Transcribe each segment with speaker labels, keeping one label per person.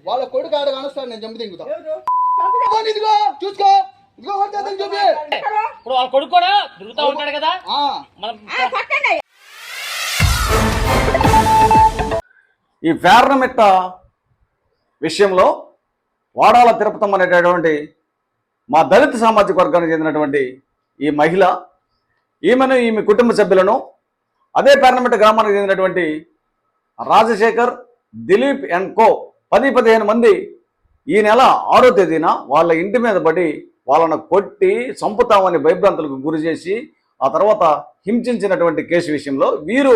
Speaker 1: వాళ్ళ కొడుకు ఆడ కానొస్తాడు, నేను చంపి దింగుతా. ఇదిగో చూసుకో, ఇదిగో చూపి.
Speaker 2: ఇప్పుడు వాళ్ళ కొడుకు కూడా తిరుగుతూ ఉంటాడు కదా.
Speaker 3: ఈ ఫేర్నమిట్ట విషయంలో వాడాల తిరుపతమ్మ అనేటటువంటి మా దళిత సామాజిక వర్గానికి చెందినటువంటి ఈ మహిళ, ఈమె కుటుంబ సభ్యులను, అదే ఫేర్నమిట్ట గ్రామానికి చెందినటువంటి రాజశేఖర్, దిలీప్ అండ్ కో 10-15 మంది ఈ నెల 6వ తేదీన వాళ్ళ ఇంటి మీద పడి వాళ్ళను కొట్టి చంపుతామని భయభ్రాంతులకు గురి చేసి ఆ తర్వాత హింసించినటువంటి కేసు విషయంలో వీరు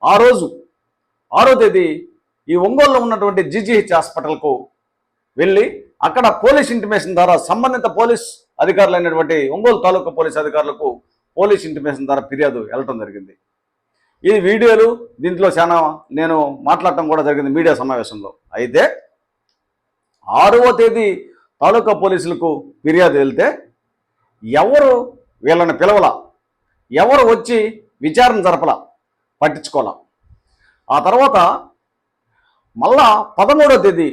Speaker 3: ఆ రోజు 6వ తేదీ ఈ ఒంగోలులో ఉన్నటువంటి జీజీహెచ్ హాస్పిటల్కు వెళ్ళి అక్కడ పోలీస్ ఇంటిమేషన్ ద్వారా సంబంధిత పోలీస్ అధికారులైనటువంటి ఒంగోలు తాలూకా పోలీస్ అధికారులకు పోలీస్ ఇంటిమేషన్ ద్వారా ఫిర్యాదు వెళ్ళటం జరిగింది. ఈ వీడియోలు దీంట్లో చాలా నేను మాట్లాడటం కూడా జరిగింది మీడియా సమావేశంలో. అయితే 6వ తేదీ తాలూకా పోలీసులకు ఫిర్యాదు వెళ్తే ఎవరు వీళ్ళని పిలవలా, ఎవరు వచ్చి విచారణ జరపలా, పట్టించుకోవాలా. ఆ తర్వాత మళ్ళా 13వ తేదీ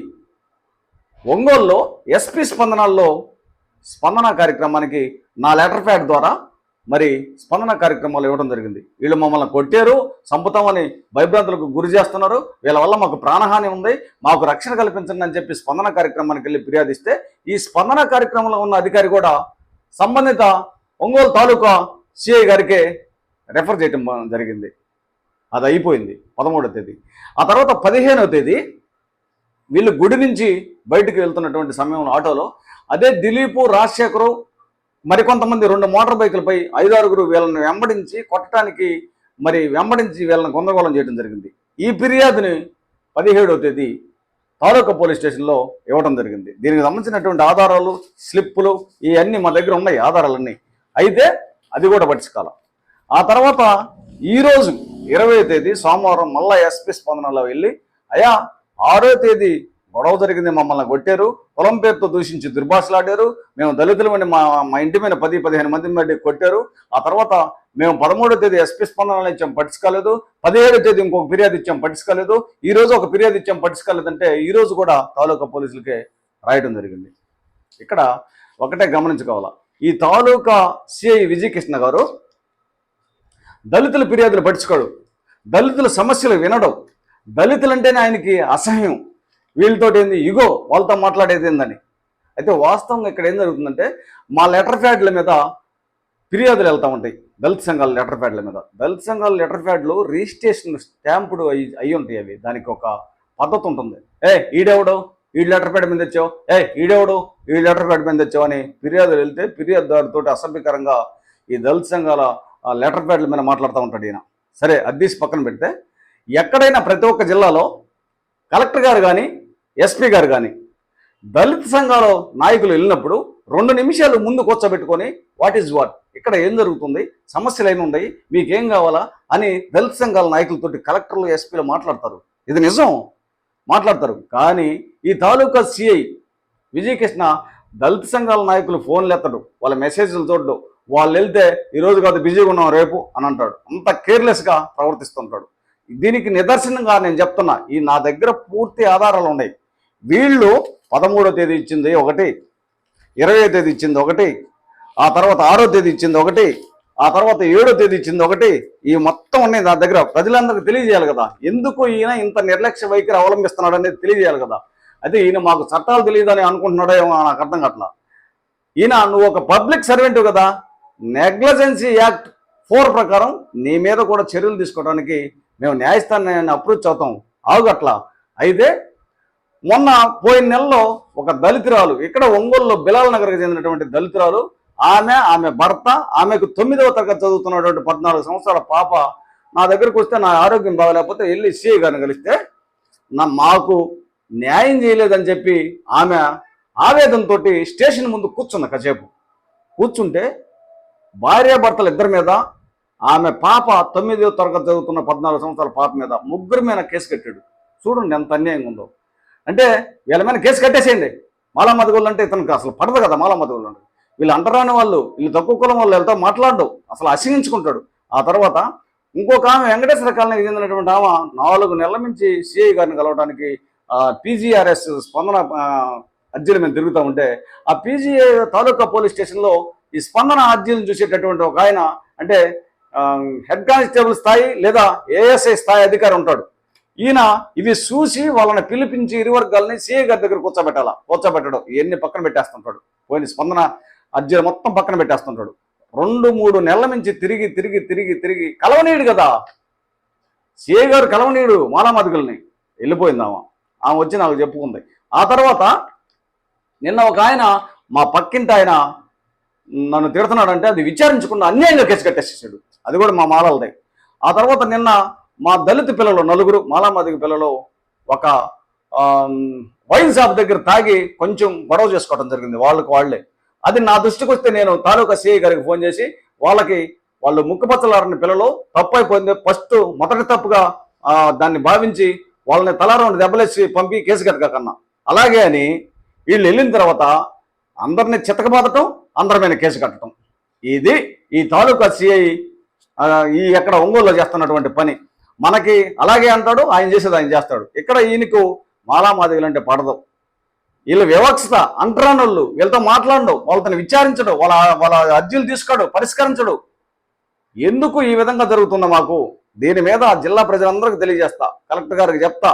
Speaker 3: ఒంగోలులో ఎస్పీ స్పందనాల్లో స్పందన కార్యక్రమానికి నా లెటర్ ప్యాడ్ ద్వారా మరి స్పందన కార్యక్రమాలు ఇవ్వడం జరిగింది. వీళ్ళు మమ్మల్ని కొట్టారు, చంపుతామని భయభ్రాంతులకు గురి చేస్తున్నారు, వీళ్ళ వల్ల మాకు ప్రాణహాని ఉంది, మాకు రక్షణ కల్పించండి అని చెప్పి స్పందన కార్యక్రమానికి వెళ్ళి ఫిర్యాదిస్తే ఈ స్పందన కార్యక్రమంలో ఉన్న అధికారి కూడా సంబంధిత ఒంగోలు తాలూకా సిఐ గారికే రెఫర్ చేయటం జరిగింది. అది అయిపోయింది 13వ తేదీ. ఆ తర్వాత 15వ తేదీ వీళ్ళు గుడి నుంచి బయటికి వెళ్తున్నటువంటి సమయంలో ఆటోలో అదే దిలీపు, రాజశేఖరు మరికొంతమంది 2 మోటార్ బైకులపై 5-6 వీళ్ళని వెంబడించి కొట్టడానికి వెంబడించి వీళ్ళని గందరగోళం చేయడం జరిగింది. ఈ ఫిర్యాదుని 17వ తేదీ తాలూకా పోలీస్ స్టేషన్లో ఇవ్వడం జరిగింది. దీనికి సంబంధించినటువంటి ఆధారాలు, స్లిప్పులు ఇవన్నీ మా దగ్గర ఉన్నాయి, ఆధారాలన్నీ. అయితే అది కూడా పట్టించుకోవాలి. ఆ తర్వాత ఈరోజు 20వ తేదీ సోమవారం మళ్ళా ఎస్పీ స్పందనలో వెళ్ళి, అయ్యా 6వ తేదీ గొడవ జరిగింది, మమ్మల్ని కొట్టారు, కులం పేరుతో దూషించి దుర్భాషలాడారు, మేము దళితులమని మా ఇంటి మీద 10-15 మంది మధ్య కొట్టారు. ఆ తర్వాత మేము 13వ తేదీ ఎస్పీ స్పందనలు ఇచ్చాం, పట్టించుకోలేదు. 17వ తేదీ ఇంకొక ఫిర్యాదు ఇచ్చాం, పట్టించుకోలేదు. ఈ రోజు ఒక ఫిర్యాదు ఇచ్చాం, పట్టించుకోలేదంటే ఈ రోజు కూడా తాలూకా పోలీసులకే రాయడం జరిగింది. ఇక్కడ ఒకటే గమనించుకోవాలా, ఈ తాలూకా సిఐ విజయకృష్ణ గారు దళితుల ఫిర్యాదులు పట్టించుకోడు, దళితుల సమస్యలు వినడం, దళితులంటేనే ఆయనకి అసహ్యం, వీళ్ళతోటి ఏంది ఇగో, వాళ్ళతో మాట్లాడేది ఏందని. అయితే వాస్తవంగా ఇక్కడ ఏం జరుగుతుందంటే మా లెటర్ ప్యాడ్ల మీద ఫిర్యాదులు వెళ్తూ ఉంటాయి, దళిత సంఘాల లెటర్ ప్యాడ్ల మీద. దళిత సంఘాల లెటర్ ప్యాడ్లు రిజిస్ట్రేషన్ స్టాంపుడు అయి ఉంటాయి అవి, దానికి ఒక పద్ధతి ఉంటుంది. ఈడెవడు ఈ లెటర్ ప్యాడ్ మీద తెచ్చావు, ఈడెవడు ఈ లెటర్ ప్యాడ్ మీద తెచ్చావు అని ఫిర్యాదులు వెళ్తే ఫిర్యాదుదారుతో అసభ్యకరంగా ఈ దళిత సంఘాల లెటర్ ప్యాడ్ల మీద మాట్లాడుతూ ఉంటాడు ఈయన. సరే అద్దీసి పక్కన పెడితే, ఎక్కడైనా ప్రతి ఒక్క జిల్లాలో కలెక్టర్ గారు కానీ ఎస్పీ గారు కానీ దళిత సంఘాల నాయకులు వెళ్ళినప్పుడు 2 నిమిషాలు ముందు కూర్చోబెట్టుకొని వాట్ ఈజ్ వాట్, ఇక్కడ ఏం జరుగుతుంది, సమస్యలు ఏమి ఉన్నాయి, మీకేం కావాలా అని దళిత సంఘాల నాయకులతోటి కలెక్టర్లు, ఎస్పీలు మాట్లాడతారు. ఇది నిజం, మాట్లాడతారు. కానీ ఈ తాలూకా సిఐ విజయకృష్ణ దళిత సంఘాల నాయకులు ఫోన్లు ఎత్తడు, వాళ్ళ మెసేజ్లు చూడడు, వాళ్ళు వెళ్తే ఈరోజు కాదు బిజీగా ఉన్నాం రేపు అని అంటాడు. అంత కేర్లెస్గా ప్రవర్తిస్తుంటాడు. దీనికి నిదర్శనంగా నేను చెప్తున్నా, ఈ నా దగ్గర పూర్తి ఆధారాలు ఉన్నాయి. వీళ్ళు 13వ తేదీ ఇచ్చింది ఒకటి, 20వ తేదీ ఇచ్చింది ఒకటి, ఆ తర్వాత 6వ తేదీ ఇచ్చింది ఒకటి, ఆ తర్వాత 7వ తేదీ ఇచ్చింది ఒకటి. ఈ మొత్తం ఉన్నాయి నా దగ్గర. ప్రజలందరికీ తెలియజేయాలి కదా, ఎందుకు ఈయన ఇంత నిర్లక్ష్య వైఖరి అవలంబిస్తున్నాడు అనేది తెలియజేయాలి కదా. అయితే ఈయన మాకు చట్టాలు తెలియదని అనుకుంటున్నాడో ఏమో నాకు అర్థం కావట్లా. ఈయన నువ్వు ఒక పబ్లిక్ సర్వెంట్ కదా, నెగ్లిజెన్సీ యాక్ట్ 4 ప్రకారం నీ మీద కూడా చర్యలు తీసుకోవడానికి మేము న్యాయస్థానాన్ని అప్రోచ్ అవుతాం, ఆగట్లా. అయితే మొన్న పోయిన నెలలో ఒక దళితురాలు ఇక్కడ ఒంగోలులో బిలాల్ నగర్కి చెందినటువంటి దళితురాలు, ఆమె భర్త, ఆమెకు 9వ తరగతి చదువుతున్నటువంటి 14 సంవత్సరాల పాప నా దగ్గరకు వస్తే నా ఆరోగ్యం బాగలేకపోతే వెళ్ళి సిఐ గారిని కలిస్తే మాకు న్యాయం చేయలేదని చెప్పి ఆమె ఆవేదనతో స్టేషన్ ముందు కూర్చుంది. కాసేపు కూర్చుంటే భార్యాభర్తలు ఇద్దరి మీద, ఆమె పాప 9వ తరగతి చదువుతున్న 14 సంవత్సరాల పాప మీద, ముగ్గురి మీద కేసు కట్టాడు. చూడండి ఎంత అన్యాయంగా ఉందో. అంటే వీళ్ళ మీద కేసు కట్టేసేయండి. మాలామదుగోళ్ళు అంటే ఇతనికి అసలు పడదు కదా, మాలామదుగోళ్ళు అంటే వీళ్ళు అంటరాని వాళ్ళు, వీళ్ళు తక్కువ కులం వాళ్ళు, వెళ్తా మాట్లాడడం, అసలు అసహించుకుంటాడు. ఆ తర్వాత ఇంకొక ఆమె వెంకటేశ్వర కాలనీకి చెందినటువంటి ఆమె 4 నెలల నుంచి సిఐ గారిని కలవడానికి పీజీఆర్ఎస్ స్పందన అర్జీలు మేము తిరుగుతూ ఉంటే ఆ పీజీఏ తాలూకా పోలీస్ స్టేషన్లో ఈ స్పందన అర్జీలను చూసేటటువంటి ఒక ఆయన అంటే హెడ్ కానిస్టేబుల్ స్థాయి లేదా ఏఎస్ఐ స్థాయి అధికారి ఉంటాడు. ఈయన ఇవి చూసి వాళ్ళని పిలిపించి ఇరు వర్గాలని సిఐ గారి దగ్గర కూర్చోబెట్టడం ఇవన్నీ పక్కన పెట్టేస్తుంటాడు. పోయిన స్పందన అర్జీలు మొత్తం పక్కన పెట్టేస్తుంటాడు. 2-3 నెలల నుంచి తిరిగి తిరిగి తిరిగి తిరిగి కలవనీయుడు కదా సిఐ గారు, కలవనీయుడు మాలామాదిగల్ని. వెళ్ళిపోయిందామా, ఆమె వచ్చి నాకు చెప్పుకుంది. ఆ తర్వాత నిన్న ఒక ఆయన మా పక్కింటి ఆయన నన్ను తిడుతున్నాడంటే అది విచారించకుండా అన్యాయంగా కేసు కట్టేసేసాడు. అది కూడా మా మాలలదే. ఆ తర్వాత నిన్న మా దళిత పిల్లలు 4 మాలామాదిగ పిల్లలు ఒక వైన్ షాప్ దగ్గర తాగి కొంచెం గొడవ చేసుకోవడం జరిగింది వాళ్ళే. అది నా దృష్టికి వస్తే నేను తాలూకా సిఐ గారికి ఫోన్ చేసి వాళ్ళు ముక్కుపచ్చలారని పిల్లలు తప్పు అయిపోయింది, ఫస్ట్ మొదటి తప్పుగా దాన్ని భావించి వాళ్ళని తలారం దెబ్బలేసి పంపి కేసు కట్టకన్నా అలాగే అని వీళ్ళు వెళ్ళిన తర్వాత అందరినీ చితకబాదటం, అందరి మీద కేసు కట్టడం, ఇది ఈ తాలూకా సిఐ ఈ ఎక్కడ ఒంగోలులో చేస్తున్నటువంటి పని. మనకి అలాగే అంటాడు, ఆయన చేసేది ఆయన చేస్తాడు. ఇక్కడ ఈయనకు మాలామాదిగలంటే పడదు. వీళ్ళు వివక్షత, అంటరానోళ్ళు, వీళ్ళతో మాట్లాడడు, వాళ్ళతో విచారించడు, వాళ్ళ అర్జీలు తీసుకోడు, పరిష్కరించడు. ఎందుకు ఈ విధంగా జరుగుతుందో మాకు దీని మీద జిల్లా ప్రజలందరికీ తెలియజేస్తా, కలెక్టర్ గారికి చెప్తా,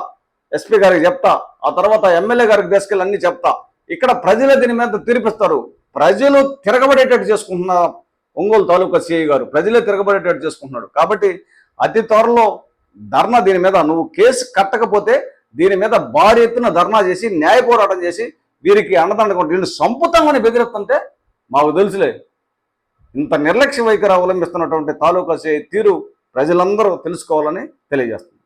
Speaker 3: ఎస్పీ గారికి చెప్తా, ఆ తర్వాత ఎమ్మెల్యే గారికి తీసుకెళ్ళి అన్ని చెప్తా. ఇక్కడ ప్రజలే దీని మీద తీర్పిస్తారు. ప్రజలు తిరగబడేటట్టు చేసుకుంటున్న ఒంగోలు తాలూకా సిఐ గారు ప్రజలే తిరగబడేటట్టు చేసుకుంటున్నాడు. కాబట్టి అతి త్వరలో ధర్నా దీని మీద, నువ్వు కేసు కట్టకపోతే దీని మీద భారీ ఎత్తున ధర్నా చేసి న్యాయ పోరాటం చేసి వీరికి అండదండగా వీళ్ళు సంపుతామని బెదిరిస్తుంటే మాకు తెలుసులే. ఇంత నిర్లక్ష్య వైఖరి అవలంబిస్తున్నటువంటి తాలూకా సిఐ తీరు ప్రజలందరూ తెలుసుకోవాలని తెలియజేస్తుంది.